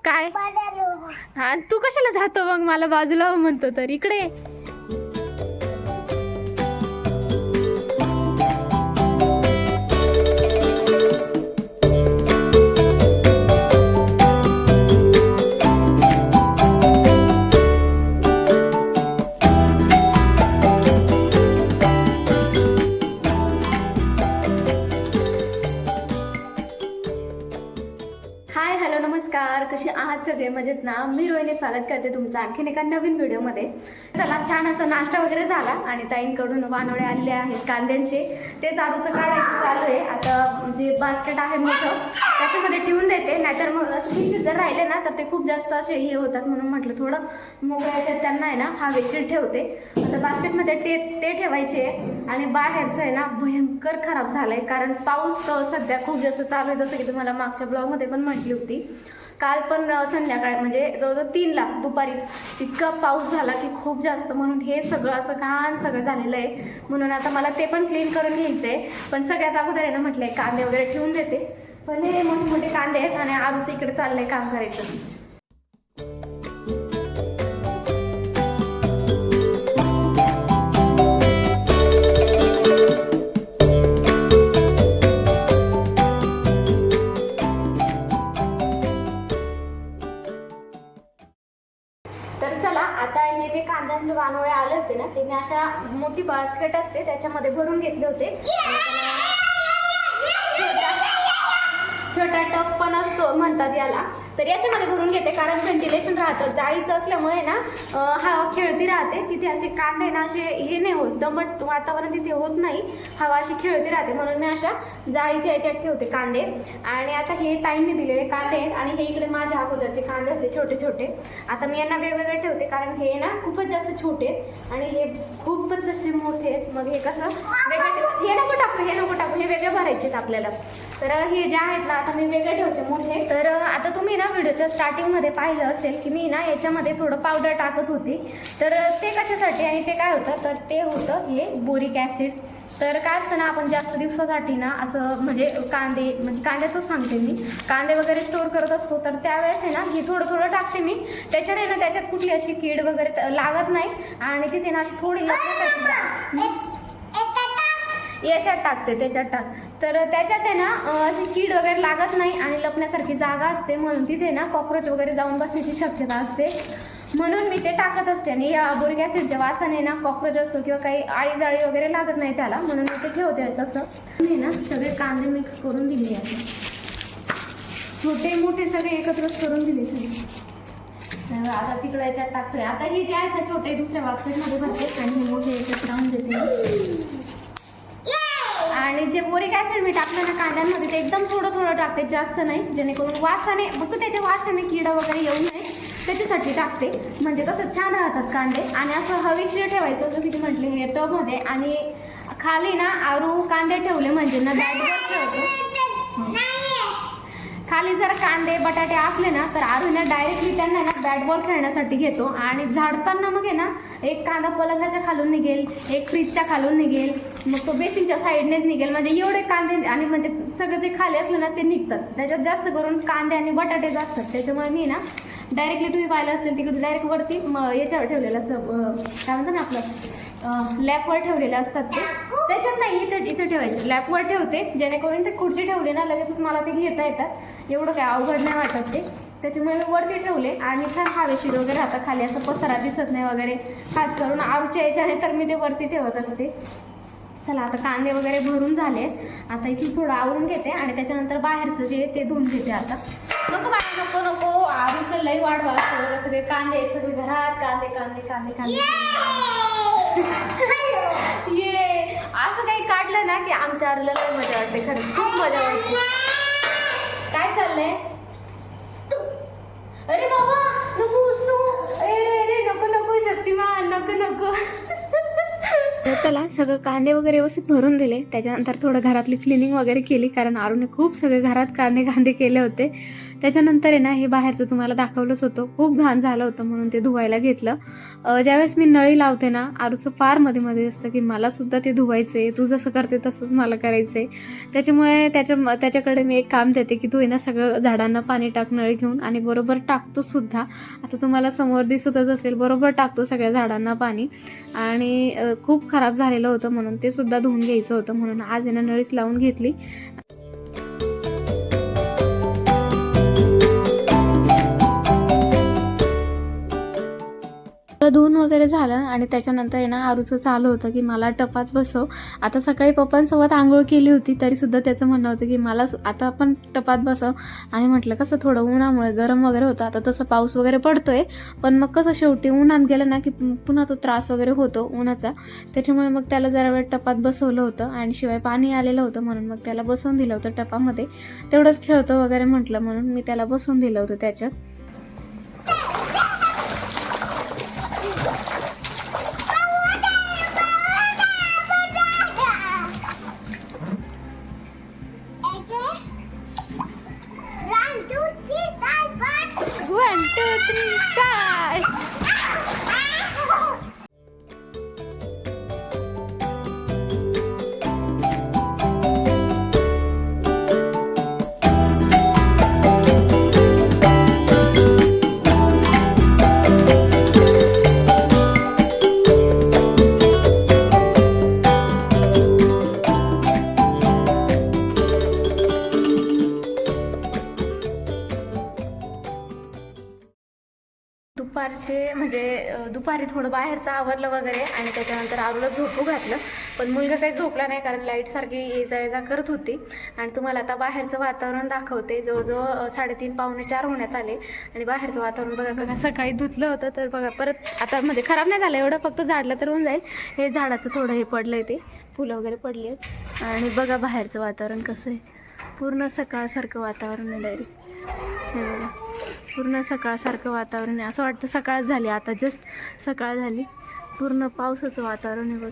काय हा तू कशाला जातो मग मला बाजूला हो म्हणतो तर इकडे ये. हाय हॅलो नमस्कार, कसे आहात सगळे मजेत ना. मी रोहिणी स्वागत करते तुमचं आणखीन एका नवीन व्हिडिओमध्ये. चला छान असा नाश्ता वगैरे झाला आणि ताईंकडून वानोळे आलेले आहेत कांद्यांचे, ते आरूचं काढायचं चालू आहे. आता जे बास्केट आहे मोठं त्याच्यामध्ये ठेवून देते, नाहीतर मग असे जर राहिले ना तर ते खूप जास्त असे हे होतात, म्हणून म्हटलं थोडं मोकळ्याच्यात त्यांना आहे ना हवेशीर ठेवते. आता बास्केटमध्ये ते ठेवायचे आणि बाहेरचं आहे ना भयंकर खराब झालंय, कारण पाऊस सध्या खूप जास्त चालू आहे. जसं की तुम्हाला मागच्या ब्लॉगमध्ये पण म्हटली होती. काल पण संध्याकाळी म्हणजे जवळजवळ 3ला दुपारीच इतका पाऊस झाला की खूप जास्त, म्हणून हे सगळं असं घाण सगळं झालेलं आहे. म्हणून आता मला ते पण क्लीन करून घ्यायचं आहे. पण सगळ्यात अगोदर आहे ना म्हटलंय कांदे वगैरे ठेवून देते. भले मोठे मोठे कांदे आहेत आणि आरूचं इकडे चाललंय काम करायचं. तर चला आता हे जे कांद्यांचे वानोळे आले होते ना ते मी अशा मोठी बास्केट असते त्याच्यामध्ये भरून घेतले होते. छोटा टप पण असतो म्हणतात याला, तर याच्यामध्ये भरून घेते कारण व्हेंटिलेशन राहतं. जाळीचं असल्यामुळे ना हवा खेळती राहते तिथे. असे कांदे ना असे हे नाही होत, दमट वातावरण तिथे होत नाही, हवा अशी खेळती राहते, म्हणून मी अशा जाळीच्या याच्यात ठेवते कांदे. आणि आता हे ताईंनी दिलेले कांदे आहेत आणि हे इकडे माझ्या अगोदरचे कांदे होते छोटे छोटे. आता मी यांना वेगवेगळे ठेवते कारण हे ना खूपच जास्त छोटे आहेत आणि हे खूपच असे मोठे आहेत. मग हे कसं वेगळे, हे नको टाकू हे नको टाकू, हे वेगळे भरायचे आहेत आपल्याला. तर हे जे आहेत ना आता मी वेगळे ठेवते मोठे. तर आता तुम्ही ना व्हिडिओच्या स्टार्टिंगमध्ये पाहिलं असेल की मी ना याच्यामध्ये थोडं पावडर टाकत होती. तर ते कशासाठी आणि ते काय होतं, तर ते होतं हे बोरिक ॲसिड. तर काय असतं ना आपण जास्त दिवसासाठी ना असं म्हणजे कांद्याचंच सांगते मी, कांदे वगैरे स्टोअर करत असतो तर त्यावेळेस आहे ना हे थोडं थोडं टाकते मी. त्याच्याने ना त्याच्यात कुठली अशी कीड वगैरे लागत नाही आणि तिथे ना अशी थोडी याच्यात टाकते त्याच्यात टाक, तर त्याच्यात आहे ना अशी कीड वगैरे लागत नाही आणि लपण्यासारखी जागा असते, म्हणून तिथे ना कॉक्रोच वगैरे जाऊन बसण्याची शक्यता असते, म्हणून मी ते टाकत असते. आणि या बोरिक ॲसिडच्या वासाने ना कॉक्रोच असो किंवा काही आळी जाळी वगैरे लागत नाही त्याला, म्हणून मी ते ठेवते. तसं मी ना सगळे कांदे मिक्स करून दिले आहे, छोटे मोठे सगळे एकत्रच करून दिले सगळे. तर आता तिकडे याच्यात टाकतोय. आता हे जे आहेत ना छोटे दुसऱ्या बास्केटमध्ये भरते आणि हे मोठे याच्यात राहून देते. आणि जे बोरिक ॲसिड मी टाकलं ना कांद्यांमध्ये ते एकदम थोडं थोडं टाकते, जास्त नाही, जेणेकरून वासाने फक्त त्याच्या वासाने किडा वगैरे येऊ नये त्याच्यासाठी टाकते. म्हणजे कसं छान राहतात कांदे. आणि असं हवेशीर ठेवायचं जसं की म्हटले हे टबमध्ये. आणि खाली ना आरू कांदे ठेवले म्हणजे ना ठेवतो. खाली जर कांदे बटाटे असले ना तर आरू ना डायरेक्टली त्यांना ना बॅट बॉल खेळण्यासाठी घेतो. आणि झाडताना मग आहे ना एक कांदा पलंगाच्या खालून निघेल, एक फ्रीजच्या खालून निघेल, मग तो बेसिनच्या साईडनेच निघेल. म्हणजे एवढे कांदे आणि म्हणजे सगळं जे खाली असलं ना ते निघतात. त्याच्यात जास्त करून कांदे आणि बटाटेच असतात, त्याच्यामुळे मी ना डायरेक्टली तुम्ही पाहिलं असेल तिकडे डायरेक्ट वरती याच्यावर ठेवलेलं असं काय म्हणतात ना आपलं लॅपवर ठेवलेले असतात ते, त्याच्यात नाही इथं ठेवायचं. लॅपवर ठेवते जेणेकरून ते खुर्ची ठेवली ना लगेचच मला ते घेता येतात, एवढं काय अवघड नाही वाटत ते. त्याच्यामुळे मी वरती ठेवले आणि छान हवेशीर वगैरे राहतात, खाली असं पसरा दिसत नाही वगैरे. खास करून आरूच्या याच्याने तर मी ते वरती ठेवत असते. चला आता कांदे वगैरे भरून झाले, आता इथून थोडं आवरून घेते आणि त्याच्यानंतर बाहेरचं जे ते धुवून घेते. आता नको बाळा नको नको, आरूचं लई वाढवा असतं बघा, सगळे कांदे सगळे घरात कांदे कांदे कांदे कांदे. ये असं काही काढलं ना की आमच्या आरूला लई मजा वाटते, खरंच खूप मजा वाटते. काय चाललंय? अरे बाबा नको अरे नको नको शक्तिमान नको नको. चला सगळं कांदे वगैरे व्यवस्थित भरून दिले. त्याच्यानंतर थोडं घरातली क्लिनिंग वगैरे केली कारण आरूने खूप सगळे घरात कांदे केले होते. त्याच्यानंतर आहे ना हे बाहेरचं तुम्हाला दाखवलंच होतं, खूप घाण झालं होतं म्हणून ते धुवायला घेतलं. ज्यावेळेस मी नळी लावते ना, आरूचं फार मध्ये मध्ये असतं की मलासुद्धा ते धुवायचं आहे, तू जसं करते तसंच मला करायचं आहे. त्याच्यामुळे त्याच्याकडे मी एक काम देते की तू आहे ना सगळं झाडांना पाणी टाक नळी घेऊन, आणि बरोबर टाकतो सुद्धा. आता तुम्हाला समोर दिसतच असेल, बरोबर टाकतो सगळ्या झाडांना पाणी. आणि खूप खराब झालेलं होतं म्हणून ते सुद्धा धुवून घ्यायचं होतं, म्हणून आज आहे ना नळीच लावून घेतली. धुवून वगैरे झालं आणि त्याच्यानंतर आहे ना आरूचं चालू होतं की मला टपात बसव. आता सकाळी पप्पांसोबत आंघोळ केली होती तरीसुद्धा त्याचं म्हणणं होतं की मला आता आपण टपात बसव. आणि म्हटलं कसं थोडं उन्हामुळे गरम वगैरे होतं, आता तसं पाऊस वगैरे पडतोय, पण मग कसं शेवटी उन्हात गेलं ना की पुन्हा तो त्रास वगैरे होतो उन्हाचा. त्याच्यामुळे मग त्याला जरा वेळ टपात बसवलं होतं, आणि शिवाय पाणी आलेलं होतं म्हणून मग त्याला बसवून दिलं होतं टपामध्ये. तेवढंच खेळतं वगैरे म्हटलं म्हणून मी त्याला बसवून दिलं होतं त्याच्यात. One, two, three, start! दुपारचे म्हणजे दुपारी थोडं बाहेरचं आवरलं वगैरे, आणि त्याच्यानंतर आरूला झोपू घातलं. पण मुलगा काही झोपला नाही कारण लाईट सारखी ये जा करत होती. आणि तुम्हाला आता बाहेरचं वातावरण दाखवते. जवळजवळ 3:30 पावणे 4 होण्यात आले, आणि बाहेरचं वातावरण बघा कसं. सकाळी धुतलं होतं तर बघा परत आता म्हणजे खराब नाही झालं एवढं, फक्त झाडलं तर होऊन जाईल. हे झाडाचं थोडं हे पडलं आहे, ते फुलं वगैरे पडली आहेत. आणि बघा बाहेरचं वातावरण कसं आहे, पूर्ण सकाळसारखं वातावरण आहे डायरेक्ट. हे बघा पूर्ण सकाळसारखं वातावरण आहे, असं वाटतं सकाळ झाली, आता जस्ट सकाळ झाली. पूर्ण पावसाचं वातावरण आहे बघ.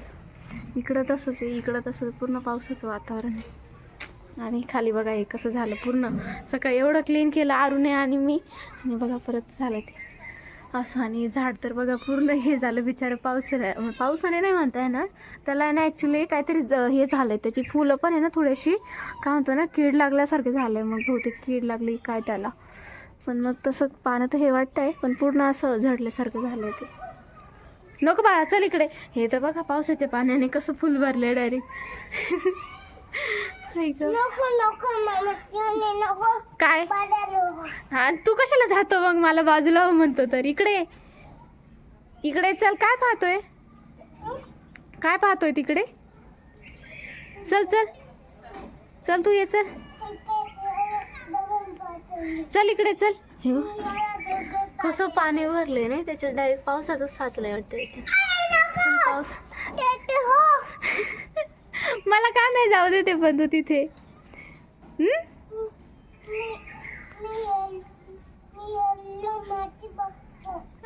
इकडं तसंच आहे, इकडं तसं पूर्ण पावसाचं वातावरण आहे. आणि खाली बघा हे कसं झालं, पूर्ण सकाळी एवढं क्लीन केलं आरूने आणि मी, आणि बघा परत झालं ते असं. आणि झाड तर बघा पूर्ण हे झालं बिचारं, पावसाने नाही म्हणता येणार त्याला ना, ॲक्च्युली काहीतरी हे झालं आहे, त्याची फुलं पण आहे ना थोडीशी काय म्हणतो ना कीड लागल्यासारखे झालं आहे. मग बहुतेक कीड लागली काय त्याला, पण मग तसं पानं तर हे वाटतं आहे, पण पूर्ण असं झडल्यासारखं झालं आहे ते. नको बाळा चल इकडे. हे तर बघा पावसाच्या पाण्याने कसं फुल भरले डायरेक्ट. काय हा तू कशाला जातो मग, मला बाजूला म्हणतो तर. इकडे इकडे चल. काय पाहतोय, काय पाहतोय तिकडे. चल चल चल तू ये, चल चल इकडे चल. हे कसं पाणी भरले नाही त्याच्यात, डायरेक्ट पावसाचंच साचलंय वाटतं त्याच्यात. पाऊस मला का नाही जाऊ दे ते, पण तू तिथे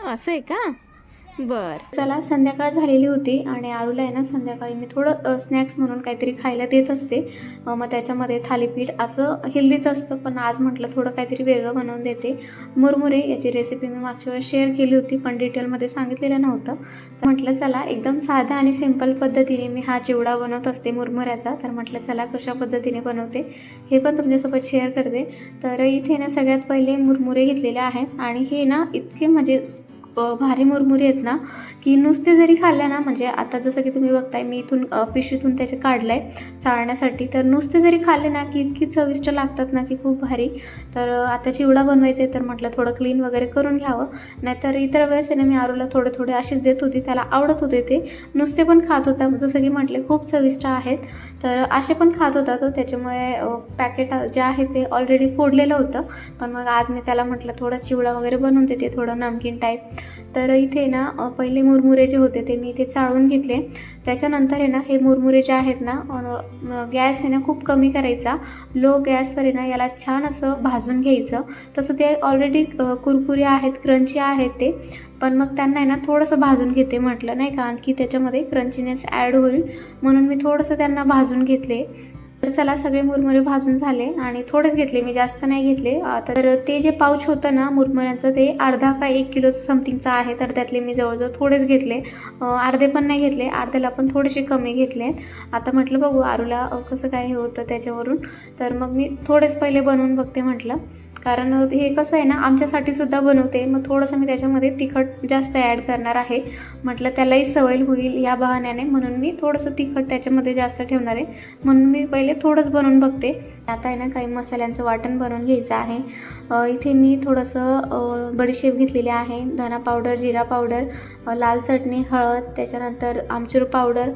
असं आहे का. बरं चला, संध्याकाळ झालेली होती आणि आरूला आहे ना संध्याकाळी मी थोडं स्नॅक्स म्हणून काहीतरी खायला देत असते. मग त्याच्यामध्ये थालीपीठ असं हेल्दीच असतं, पण आज म्हटलं थोडं काहीतरी वेगळं बनवून देते. मुरमुरे याची रेसिपी मी मागच्या वेळेस शेअर केली होती, पण डिटेलमध्ये सांगितलेलं नव्हतं. तर म्हटलं चला एकदम साधा आणि सिंपल पद्धतीने मी हा चिवडा बनवत असते मुरमुऱ्याचा. तर म्हटलं चला कशा पद्धतीने बनवते हे पण तुमच्यासोबत शेअर करते. तर इथे ना सगळ्यात पहिले मुरमुरे घेतलेले आहेत, आणि हे ना इतके म्हणजे भारी मुरमुरे आहेत ना की नुसते जरी खाल्ल्या ना, म्हणजे आता जसं की तुम्ही बघताय मी इथून पिशवीतून त्याचे काढलंय चाळण्यासाठी, तर नुसते जरी खाल्ले ना की इतकी चविष्ट लागतात ना की खूप भारी. तर आता चिवडा बनवायचा आहे तर म्हटलं थोडं क्लीन वगैरे करून घ्यावं, नाहीतर इतर वेळेस आहे ना मी आरूला थोडे थोडे असेच देत होती, त्याला आवडत होते ते, नुसते पण खात होता. जसं की म्हटले खूप चविष्ट आहेत, तर असे पण खात होता तो. त्याच्यामुळे पॅकेट जे आहे ते ऑलरेडी फोडलेलं होतं, पण मग आज मी त्याला म्हटलं थोडं चिवडा वगैरे बनवून देते, थोडं नमकीन टाईप. तर इथे ना पहिले मुरमुरे जे होते ते मी इथे चाळून घेतले. त्याच्यानंतर आहे ना हे मुरमुरे जे आहेत ना, गॅस आहे ना खूप कमी करायचा, लो गॅसवर आहे ना याला छान असं भाजून घ्यायचं. तसं ते ऑलरेडी कुरकुरे आहेत, क्रंची आहेत ते, पण मग त्यांना आहे ना थोडंसं भाजून घेते म्हटलं नाही का, आणखी त्याच्यामध्ये क्रंचीनेस ॲड होईल म्हणून मी थोडंसं त्यांना भाजून घेतले. तर चला, सगळे मुरमुरे भाजून झाले आणि थोडेच घेतले मी, जास्त नाही घेतले. तर ते जे पाऊच होतं ना मुरमुऱ्यांचं, ते अर्धा का 1 किलोचं समथिंगचं आहे. तर त्यातले मी जवळजवळ थोडेच घेतले, अर्धे पण नाही घेतले, अर्ध्याला पण थोडेसे कमी घेतले. आता म्हटलं बघू आरूला कसं काय हे होतं त्याच्यावरून, तर मग मी थोडेच पहिले बनवून बघते म्हटलं. कारण हे कसं आहे ना, आमच्यासाठी सुद्धा बनवते, मग थोडंसं मी त्याच्यामध्ये तिखट जास्त ॲड करणार आहे. म्हटलं त्यालाही सवय होईल या बहाण्याने, म्हणून मी थोडंसं तिखट त्याच्यामध्ये जास्त ठेवणार आहे. म्हणून मी पहिले थोडंच बनवून बघते. आता आहे ना, काही मसाल्यांचं वाटण बनवून घ्यायचं आहे. इथे मी थोडंसं बडीशेप घेतलेली आहे, धना पावडर, जिरा पावडर, लाल चटणी, हळद, त्याच्यानंतर आमचूर पावडर,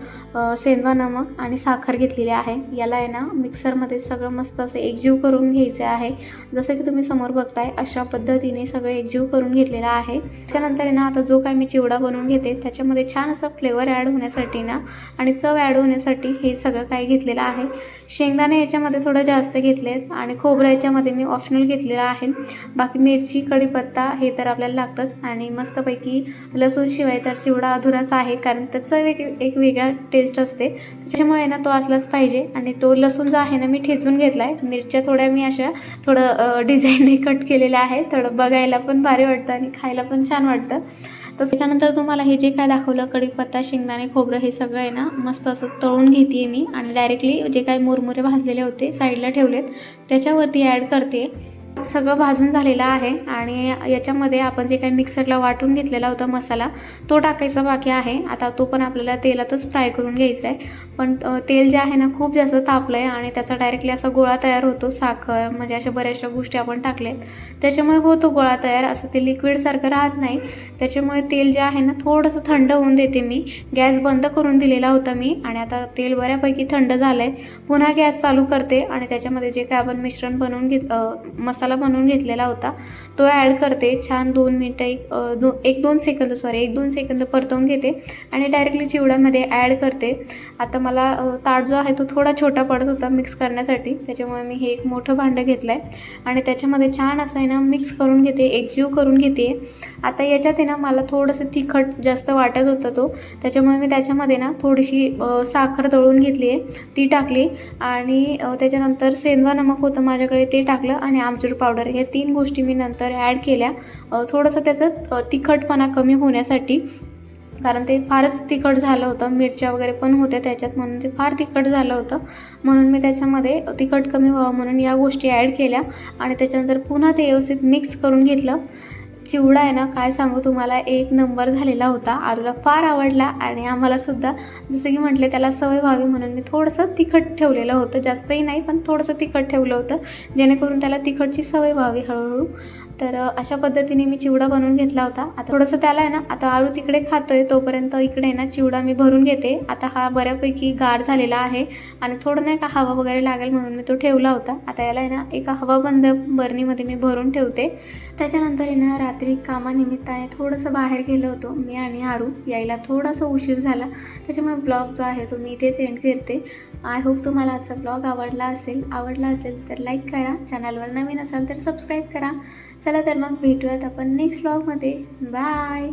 सेंदवा नमक आणि साखर घेतलेली आहे. याला आहे ना मिक्सरमध्ये सगळं मस्त असं एकजीव करून घ्यायचं आहे. जसं की तुम्ही समोर बघताय अशा पद्धतीने सगळं एकजीव करून घेतलेलं आहे. त्याच्यानंतर आहे ना, आता जो काय मी चिवडा बनवून घेते त्याच्यामध्ये छान असं फ्लेवर ॲड होण्यासाठी ना आणि चव ॲड होण्यासाठी हे सगळं काय घेतलेलं आहे. शेंगदाणे याच्यामध्ये थोडं जास्त घेतलेत आणि खोबरं याच्यामध्ये मी ऑप्शनल घेतलेलं आहे. बाकी मिरची, कढीपत्ता हे तर आपल्याला लागतंच आणि मस्तपैकी लसूण शिवाय तर चिवडा अधुराच आहे, कारण त्याचं एक वेगळा टेस्ट असते. त्याच्यामुळे ना तो असलाच पाहिजे. आणि तो लसूण जो आहे ना मी ठेचून घेतला आहे. मिरच्या थोड्या मी अशा थोडं डिझाईनने कट केलेल्या आहे, थोडं बघायला पण भारी वाटतं आणि खायला पण छान वाटतं. तर त्याच्यानंतर तुम्हाला हे जे काय दाखवलं कढीपत्ता, शेंगदाणे, खोबरं हे सगळं आहे ना मस्त असं तळून घेते मी आणि डायरेक्टली जे काही मुरमुरे भाजलेले होते साईडला ठेवलेत त्याच्यावरती ॲड करते. सगळं भाजून झालेलं आहे आणि याच्यामध्ये आपण जे काही मिक्सरला वाटून घेतलेला होता मसाला तो टाकायचा बाकी आहे. आता तो पण आपल्याला तेलातच फ्राय करून घ्यायचा आहे. पण तेल जे आहे ना खूप जास्त तापलं आहे आणि त्याचा डायरेक्टली असा गोळा तयार होतो. साखर म्हणजे अशा बऱ्याचशा गोष्टी आपण टाकल्यात त्याच्यामुळे होतो गोळा तयार, असं ते लिक्विडसारखं राहत नाही. त्याच्यामुळे तेल जे आहे ना थोडंसं थंड होऊन देते मी. गॅस बंद करून दिलेला होता मी आणि आता तेल बऱ्यापैकी थंड झालं आहे. पुन्हा गॅस चालू करते आणि त्याच्यामध्ये जे काय आपण मिश्रण बनवून मसाला बनवून घेतलेला होता तो ॲड करते. छान 2 मिनटं 1-2 सेकंद परतवून घेते आणि डायरेक्टली चिवड्यामध्ये ॲड करते. आता मला ताट जो आहे तो थोडा छोटा पडत होता मिक्स करण्यासाठी, त्याच्यामुळे मी हे एक मोठं भांडं घेतलं आहे आणि त्याच्यामध्ये छान असं आहे ना मिक्स करून घेते, एकजीव करून घेते. आता याच्यात आहे ना मला थोडंसं तिखट जास्त वाटत होतं तो, त्याच्यामुळे मी त्याच्यामध्ये ना थोडीशी साखर दळून घेतली आहे ती टाकली आणि त्याच्यानंतर सेंदवा नमक होतं माझ्याकडे ते टाकलं आणि आमचूर पावडर, हे 3 गोष्टी मी नंतर ॲड केल्या थोडंसं त्याचं तिखटपणा कमी होण्यासाठी, कारण ते फारच तिखट झालं होतं. मिरच्या वगैरे पण होत्या त्याच्यात म्हणून ते फार तिखट झालं होतं. म्हणून मी त्याच्यामध्ये तिखट कमी व्हावं म्हणून या गोष्टी ॲड केल्या आणि त्याच्यानंतर पुन्हा ते व्यवस्थित मिक्स करून घेतलं. चिवडा आहे ना काय सांगू तुम्हाला, 1 नंबर झालेला होता. आरूला फार आवडला आणि आम्हाला सुद्धा, जसं की म्हटले त्याला सवय व्हावी म्हणून मी थोडंसं तिखट ठेवलेलं होतं, जास्तही नाही पण थोडंसं तिखट ठेवलं होतं जेणेकरून त्याला तिखटची सवय व्हावी हळूहळू. तर अशा पद्धतीने मी चिवडा बनवून घेतला होता. आता थोडंसं त्याला आहे ना, आता आरू तिकडे खातोय तोपर्यंत इकडे आहे ना चिवडा मी भरून घेते. आता हा बऱ्यापैकी गार झालेला आहे आणि थोडं नाही का हवा वगैरे लागेल म्हणून मी तो ठेवला होता. आता याला आहे ना एका हवाबंद बरणीमध्ये मी भरून ठेवते. त्याच्यानंतर आहे ना रात्री कामानिमित्ताने थोडंसं बाहेर गेलो होतो मी आणि आरू, यायला थोडासा उशीर झाला, त्याच्यामुळे ब्लॉग जो आहे तो मी इथेच एंड करते. आय होप तुम्हाला आजचा ब्लॉग आवडला असेल तर लाईक करा, चॅनलवर नवीन असाल तर सबस्क्राईब करा. चला तर मग भेटूयात आपण नेक्स्ट ब्लॉगमध्ये. बाय.